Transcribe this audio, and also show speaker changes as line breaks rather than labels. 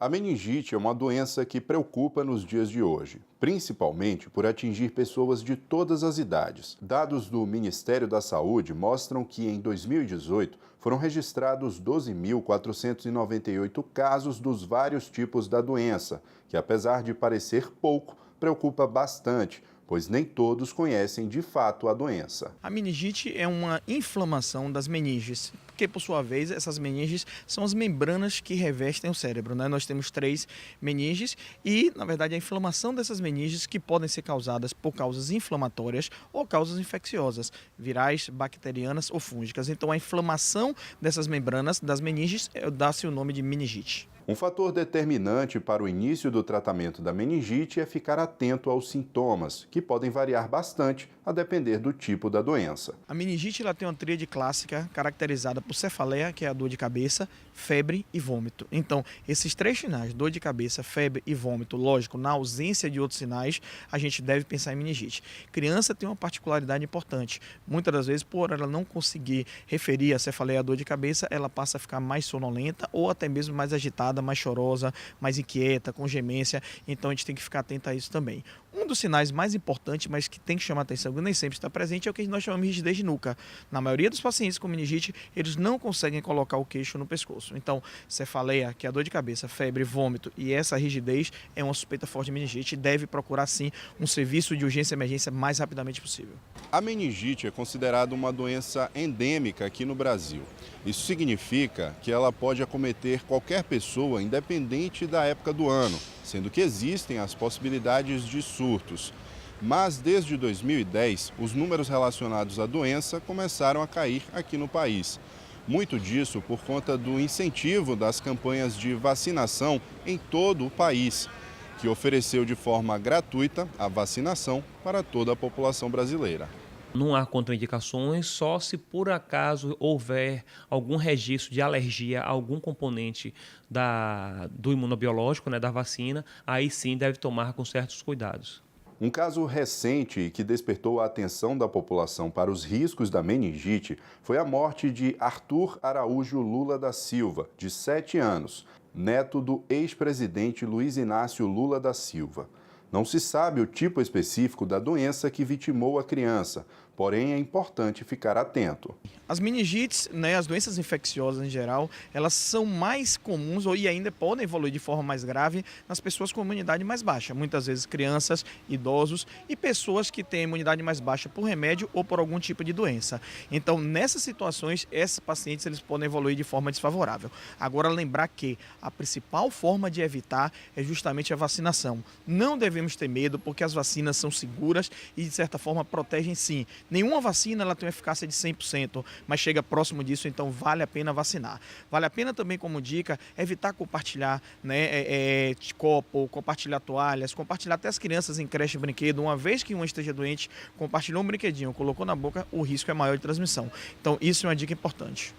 A meningite é uma doença que preocupa nos dias de hoje, principalmente por atingir pessoas de todas as idades. Dados do Ministério da Saúde mostram que em 2018 foram registrados 12.498 casos dos vários tipos da doença, que apesar de parecer pouco, preocupa bastante, pois nem todos conhecem de fato a doença.
A meningite é uma inflamação das meninges, porque por sua vez essas meninges são as membranas que revestem o cérebro, né? Nós temos 3 meninges e, na verdade, a inflamação dessas meninges que podem ser causadas por causas inflamatórias ou causas infecciosas, virais, bacterianas ou fúngicas. Então a inflamação dessas membranas das meninges dá-se o nome de meningite.
Um fator determinante para o início do tratamento da meningite é ficar atento aos sintomas, que podem variar bastante a depender do tipo da doença.
A meningite ela tem uma tríade clássica caracterizada por cefaleia, que é a dor de cabeça, febre e vômito. Então, esses 3 sinais, dor de cabeça, febre e vômito, lógico, na ausência de outros sinais, a gente deve pensar em meningite. Criança tem uma particularidade importante. Muitas das vezes, por ela não conseguir referir a cefaleia à dor de cabeça, ela passa a ficar mais sonolenta ou até mesmo mais agitada, mais chorosa, mais inquieta, com gemência. Então, a gente tem que ficar atento a isso também. Um dos sinais mais importantes, mas que tem que chamar atenção, que nem sempre está presente, é o que nós chamamos de rigidez de nuca. Na maioria dos pacientes com meningite, eles não conseguem colocar o queixo no pescoço. Então, cefaleia, que é a dor de cabeça, febre, vômito e essa rigidez é uma suspeita forte de meningite e deve procurar, sim, um serviço de urgência e emergência mais rapidamente possível.
A meningite é considerada uma doença endêmica aqui no Brasil. Isso significa que ela pode acometer qualquer pessoa, independente da época do ano, sendo que existem as possibilidades de surtos. Mas desde 2010, os números relacionados à doença começaram a cair aqui no país. Muito disso por conta do incentivo das campanhas de vacinação em todo o país, que ofereceu de forma gratuita a vacinação para toda a população brasileira.
Não há contraindicações, só se por acaso houver algum registro de alergia a algum componente do imunobiológico, né, da vacina, aí sim deve tomar com certos cuidados.
Um caso recente que despertou a atenção da população para os riscos da meningite foi a morte de Arthur Araújo Lula da Silva, de 7 anos, neto do ex-presidente Luiz Inácio Lula da Silva. Não se sabe o tipo específico da doença que vitimou a criança, porém é importante ficar atento.
As meningites, né, as doenças infecciosas em geral, elas são mais comuns e ainda podem evoluir de forma mais grave nas pessoas com imunidade mais baixa. Muitas vezes crianças, idosos e pessoas que têm imunidade mais baixa por remédio ou por algum tipo de doença. Então, nessas situações, esses pacientes eles podem evoluir de forma desfavorável. Agora, lembrar que a principal forma de evitar é justamente a vacinação. Não devemos ter medo porque as vacinas são seguras e, de certa forma, protegem sim. Nenhuma vacina ela tem uma eficácia de 100%, mas chega próximo disso, então vale a pena vacinar. Vale a pena também, como dica, evitar compartilhar, né, copo, compartilhar toalhas, compartilhar até as crianças em creche e brinquedo. Uma vez que uma esteja doente, compartilhou um brinquedinho, colocou na boca, o risco é maior de transmissão. Então isso é uma dica importante.